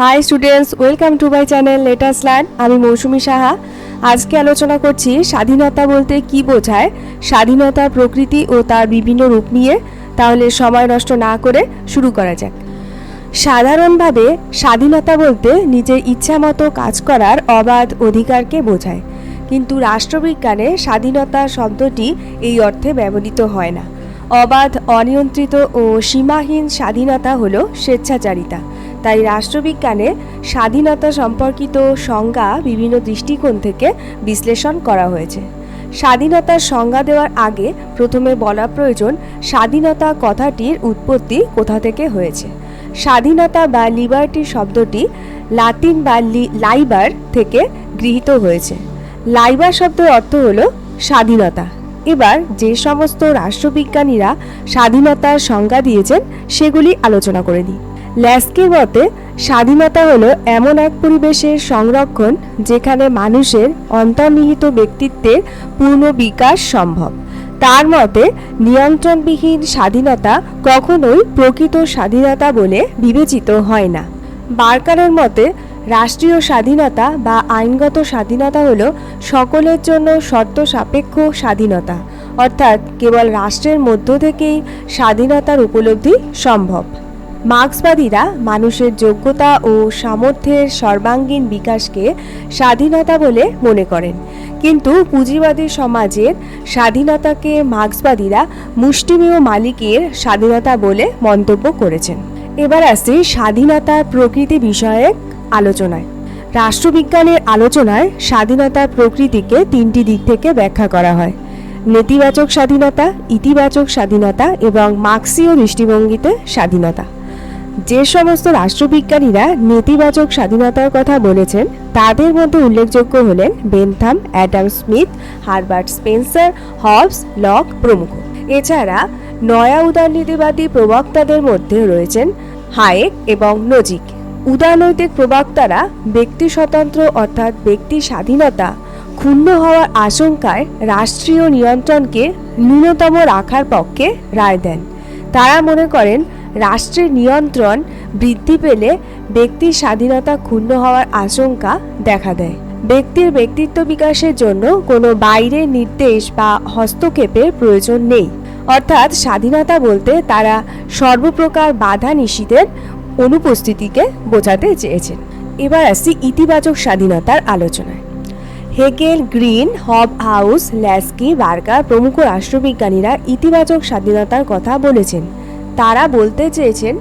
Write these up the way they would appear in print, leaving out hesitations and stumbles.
High students, welcome to my channel let us learn. আমি মৌসুমী সাহা। আজকে আলোচনা করছি স্বাধীনতা বলতে কি বোঝায়, স্বাধীনতার প্রকৃতি ও তার বিভিন্ন রূপ নিয়ে। তাহলে সময় নষ্ট না করে শুরু করা যাক। সাধারণভাবে স্বাধীনতা বলতে নিজের ইচ্ছা মতো কাজ করার অবাধ অধিকারকে বোঝায়, কিন্তু রাষ্ট্রবিজ্ঞানে স্বাধীনতা শব্দটি এই অর্থে ব্যবহৃত হয় না। অবাধ, অনিয়ন্ত্রিত ও সীমাহীন স্বাধীনতা হলো স্বেচ্ছাচারিতা। তাই রাষ্ট্রবিজ্ঞানে স্বাধীনতা সম্পর্কিত সংজ্ঞা বিভিন্ন দৃষ্টিকোণ থেকে বিশ্লেষণ করা হয়েছে। স্বাধীনতার সংজ্ঞা দেওয়ার আগে প্রথমে বলা প্রয়োজন স্বাধীনতা কথাটির উৎপত্তি কোথা থেকে হয়েছে। স্বাধীনতা বা লিবার্টি শব্দটি লাতিন বা লাইবার থেকে গৃহীত হয়েছে। লাইবার শব্দের অর্থ হলো স্বাধীনতা। এবার যে সমস্ত রাষ্ট্রবিজ্ঞানীরা স্বাধীনতার সংজ্ঞা দিয়েছেন সেগুলি আলোচনা করে দিই। ল্যাস্কির মতে স্বাধীনতা হলো এমন এক পরিবেশের সংরক্ষণ যেখানে মানুষের অন্তর্নিহিত ব্যক্তিত্বের পূর্ণ বিকাশ সম্ভব। তার মতে নিয়ন্ত্রণবিহীন স্বাধীনতা কখনোই প্রকৃত স্বাধীনতা বলে বিবেচিত হয় না। বার্কারের মতে রাষ্ট্রীয় স্বাধীনতা বা আইনগত স্বাধীনতা হলো সকলের জন্য শর্ত সাপেক্ষ স্বাধীনতা, অর্থাৎ কেবল রাষ্ট্রের মধ্য থেকেই স্বাধীনতার উপলব্ধি সম্ভব। মার্ক্সবাদীরা মানুষের যোগ্যতা ও সামর্থ্যের সর্বাঙ্গীন বিকাশকে স্বাধীনতা বলে মনে করেন, কিন্তু পুঁজিবাদী সমাজের স্বাধীনতাকে মার্ক্সবাদীরা মুষ্টিমেয় মালিকের স্বাধীনতা বলে মন্তব্য করেছেন। এবার আসছি স্বাধীনতার প্রকৃতি বিষয়ক আলোচনায়। রাষ্ট্রবিজ্ঞানের আলোচনায় স্বাধীনতার প্রকৃতিকে তিনটি দিক থেকে ব্যাখ্যা করা হয়: নেতিবাচক স্বাধীনতা, ইতিবাচক স্বাধীনতা এবং মার্ক্সীয় দৃষ্টিভঙ্গিতে স্বাধীনতা। যে সমস্ত রাষ্ট্রবিজ্ঞানীরা নেতিবাচক স্বাধীনতার কথা বলেছেন তাদের মধ্যে উল্লেখযোগ্য হলেন Bentham, Adam Smith, Herbert Spencer, Hobbes, Locke প্রমুখ। এছাড়া নয়া উদারনীতিবাদী প্রবক্তাদের মধ্যে রয়েছেন হায়েক এবং নোজিক। উদারনৈতিক প্রবক্তারা ব্যক্তি স্বতন্ত্র অর্থাৎ ব্যক্তি স্বাধীনতা ক্ষুণ্ণ হওয়ার আশঙ্কায় রাষ্ট্রীয় নিয়ন্ত্রণকে ন্যূনতম রাখার পক্ষে রায় দেন। তারা মনে করেন রাষ্ট্রের নিয়ন্ত্রণ বৃদ্ধি পেলে ব্যক্তির স্বাধীনতা ক্ষুণ্ণ হওয়ার আশঙ্কা দেখা দেয়। ব্যক্তির ব্যক্তিত্ব বিকাশের জন্য কোনো বাইরের নির্দেশ বা হস্তক্ষেপের প্রয়োজন নেই, অর্থাৎ স্বাধীনতা বলতে তারা সর্বপ্রকার বাধা নিষেধের অনুপস্থিতিকে বোঝাতে চেয়েছেন। এবার আসছি ইতিবাচক স্বাধীনতার আলোচনায়। হেগেল, গ্রিন, হবহাউস, ল্যাস্কি, বার্কার প্রমুখ রাষ্ট্রবিজ্ঞানীরা ইতিবাচক স্বাধীনতার কথা বলেছেন। তারা বলতে চেয়েছেন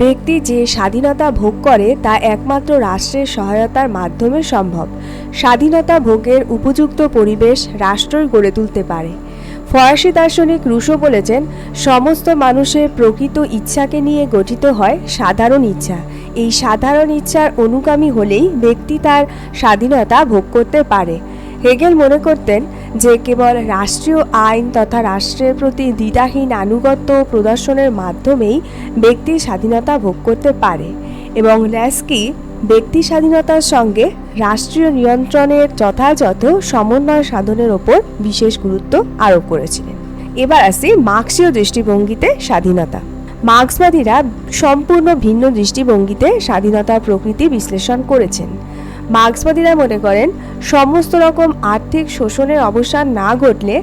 ব্যক্তি যে স্বাধীনতা ভোগ করে তা একমাত্র রাষ্ট্রের সহায়তার মাধ্যমে সম্ভব। স্বাধীনতা ভোগের উপযুক্ত পরিবেশ রাষ্ট্রই গড়ে তুলতে পারে। ফরাসি দার্শনিক রুশো বলেছেন সমস্ত মানুষের প্রকৃত ইচ্ছাকে নিয়ে গঠিত হয় সাধারণ ইচ্ছা। এই সাধারণ ইচ্ছার অনুগামী হলেই ব্যক্তি তার স্বাধীনতা ভোগ করতে পারে। হেগেল মনে করতেন যে কেবল রাষ্ট্রীয় আইন তথা রাষ্ট্রের প্রতি দ্বিধাহীন আনুগত্য প্রদর্শনের মাধ্যমেই ব্যক্তি স্বাধীনতা ভোগ করতে পারে, এবং ল্যাস্কি ব্যক্তি স্বাধীনতার সঙ্গে রাষ্ট্রীয় নিয়ন্ত্রণের যথাযথ সমন্বয় সাধনের ওপর বিশেষ গুরুত্ব আরোপ করেছিলেন। এবার আসি মার্ক্সীয় দৃষ্টিভঙ্গিতে স্বাধীনতা। মার্ক্সবাদীরা সম্পূর্ণ ভিন্ন দৃষ্টিভঙ্গিতে স্বাধীনতার প্রকৃতি বিশ্লেষণ করেছেন। মার্ক্সবাদীরা মনে করেন সমস্ত রকম আর্থিক শোষণের অবসান না ঘটলে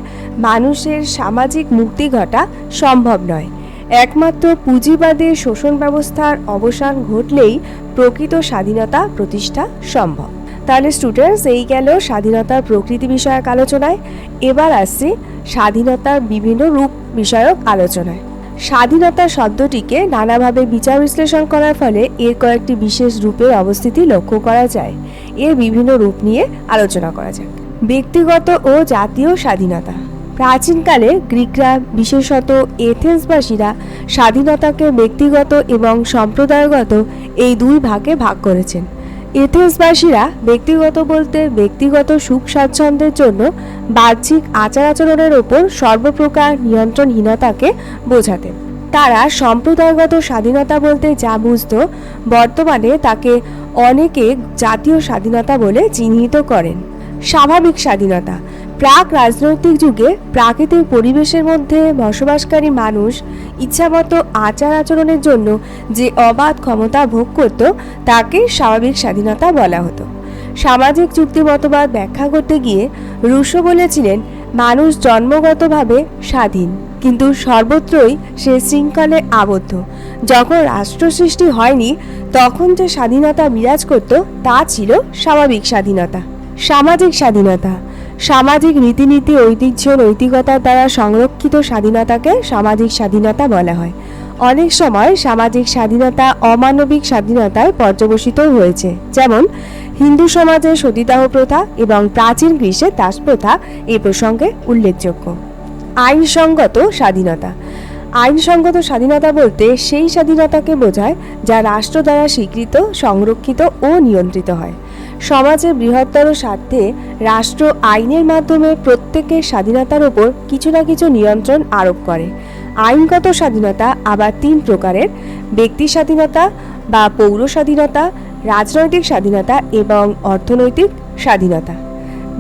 মানুষের সামাজিক মুক্তি ঘটা সম্ভব নয়। একমাত্র পুঁজিবাদের শোষণ ব্যবস্থার অবসান ঘটলেই প্রকৃত স্বাধীনতা প্রতিষ্ঠা সম্ভব। তাহলে স্টুডেন্টস, এই গেল স্বাধীনতার প্রকৃতি বিষয়ক আলোচনায়। এবার আসছি স্বাধীনতার বিভিন্ন রূপ বিষয়ক আলোচনায়। স্বাধীনতা শব্দটিকে নানাভাবে বিচার বিশ্লেষণ করার ফলে এর কয়েকটি বিশেষ রূপের অবস্থিতি লক্ষ্য করা যায়। এর বিভিন্ন রূপ নিয়ে আলোচনা করা যাক। ব্যক্তিগত ও জাতীয় স্বাধীনতা। প্রাচীনকালে গ্রিকরা, বিশেষত এথেন্সবাসীরা স্বাধীনতাকে ব্যক্তিগত এবং সম্প্রদায়গত এই দুই ভাগে ভাগ করেছেন। এথেন্সবাসীরা ব্যক্তিগত বলতে ব্যক্তিগত সুখ স্বাচ্ছন্দ্যের জন্য বাহ্যিক আচার আচরণের ওপর সর্বপ্রকার নিয়ন্ত্রণহীনতাকে বোঝাতেন। তারা সম্প্রদায়গত স্বাধীনতা বলতে যা বুঝত বর্তমানে তাকে অনেকে জাতীয় স্বাধীনতা বলে চিহ্নিত করেন। স্বাভাবিক স্বাধীনতা। প্রাক রাজনৈতিক যুগে প্রাকৃতিক পরিবেশের মধ্যে বসবাসকারী মানুষ ইচ্ছামতো আচার আচরণের জন্য যে অবাধ ক্ষমতা ভোগ করত তাকে স্বাভাবিক স্বাধীনতা বলা হতো। সামাজিক যুক্তি মতবাদ ব্যাখ্যা করতে গিয়ে রুশো বলেছিলেন, মানুষ জন্মগতভাবে স্বাধীন, কিন্তু সর্বত্রই সে শৃঙ্খলে আবদ্ধ। যখন রাষ্ট্র সৃষ্টি হয়নি তখন যে স্বাধীনতা বিরাজ করত তা ছিল স্বাভাবিক স্বাধীনতা। সামাজিক স্বাধীনতা, সামাজিক রীতিনীতি, ঐতিহ্য, নৈতিকতার দ্বারা সংরক্ষিত স্বাধীনতাকে সামাজিক স্বাধীনতা বলা হয়। অনেক সময় সামাজিক স্বাধীনতা অমানবিক স্বাধীনতায় পর্যবসিত হয়েছে, যেমন হিন্দু সমাজে সতীদাহ প্রথা এবং প্রাচীন গ্রীসে দাস প্রথা এ প্রসঙ্গে উল্লেখযোগ্য। আইনসঙ্গত স্বাধীনতা, আইনসঙ্গত স্বাধীনতা বলতে সেই স্বাধীনতাকে বোঝায় যা রাষ্ট্র দ্বারা স্বীকৃত, সংরক্ষিত ও নিয়ন্ত্রিত হয়। সমাজের বৃহত্তর স্বার্থে রাষ্ট্র আইনের মাধ্যমে প্রত্যেকের স্বাধীনতার ওপর কিছু না কিছু নিয়ন্ত্রণ আরোপ করে। আইনগত স্বাধীনতা আবার তিন প্রকারের: ব্যক্তি স্বাধীনতা বা পৌর স্বাধীনতা, রাজনৈতিক স্বাধীনতা এবং অর্থনৈতিক স্বাধীনতা।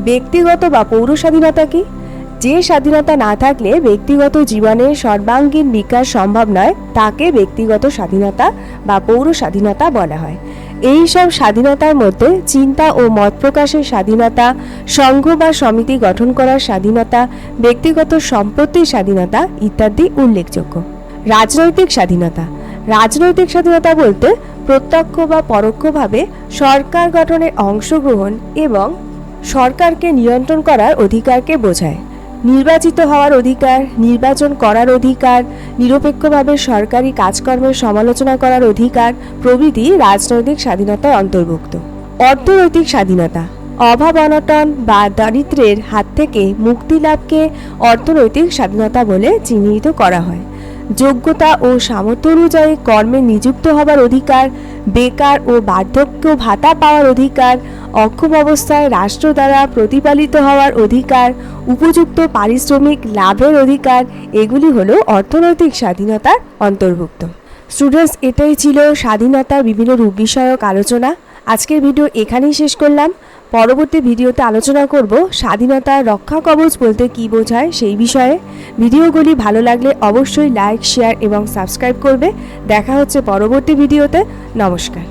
ব্যক্তিগত বা পৌর স্বাধীনতা কি? যে স্বাধীনতা না থাকলে ব্যক্তিগত জীবনের সর্বাঙ্গীন বিকাশ সম্ভব নয় তাকে ব্যক্তিগত স্বাধীনতা বা পৌর স্বাধীনতা বলা হয়। এই সব স্বাধীনতার মধ্যে চিন্তা ও মত প্রকাশের স্বাধীনতা, সংঘ বা সমিতি গঠন করার স্বাধীনতা, ব্যক্তিগত সম্পত্তির স্বাধীনতা ইত্যাদি উল্লেখযোগ্য। রাজনৈতিক স্বাধীনতা, রাজনৈতিক স্বাধীনতা বলতে প্রত্যক্ষ বা পরোক্ষভাবে সরকার গঠনে অংশগ্রহণ এবং সরকারকে নিয়ন্ত্রণ করার অধিকারকে বোঝায়। নির্বাচিত হওয়ার অধিকার, নির্বাচন করার অধিকার, নিরপেক্ষভাবে সরকারি কাজকর্মের সমালোচনা করার অধিকার প্রভৃতি রাজনৈতিক স্বাধীনতায় অন্তর্ভুক্ত। অর্থনৈতিক স্বাধীনতা, অভাব অনটন বা দারিদ্র্যের হাত থেকে মুক্তি লাভকে অর্থনৈতিক স্বাধীনতা বলে চিহ্নিত করা হয়। যোগ্যতা ও সামর্থ্য অনুযায়ী কর্মে নিযুক্ত হবার অধিকার, বেকার ও বার্ধক্য ভাতা পাওয়ার অধিকার, অক্ষম অবস্থায় রাষ্ট্র দ্বারা প্রতিপালিত হওয়ার অধিকার, উপযুক্ত পারিশ্রমিক লাভের অধিকার, এগুলি হলো অর্থনৈতিক স্বাধীনতার অন্তর্ভুক্ত। স্টুডেন্টস, এটাই ছিল স্বাধীনতার বিভিন্ন রূপ বিষয়ক আলোচনা। আজকের ভিডিও এখানেই শেষ করলাম। পরবর্তী ভিডিওতে আলোচনা করব স্বাধীনতার রক্ষা কবচ বলতে কী বোঝায় সেই বিষয়ে। ভিডিওগুলি ভালো লাগলে অবশ্যই লাইক, শেয়ার এবং সাবস্ক্রাইব করবে। দেখা হচ্ছে পরবর্তী ভিডিওতে। নমস্কার।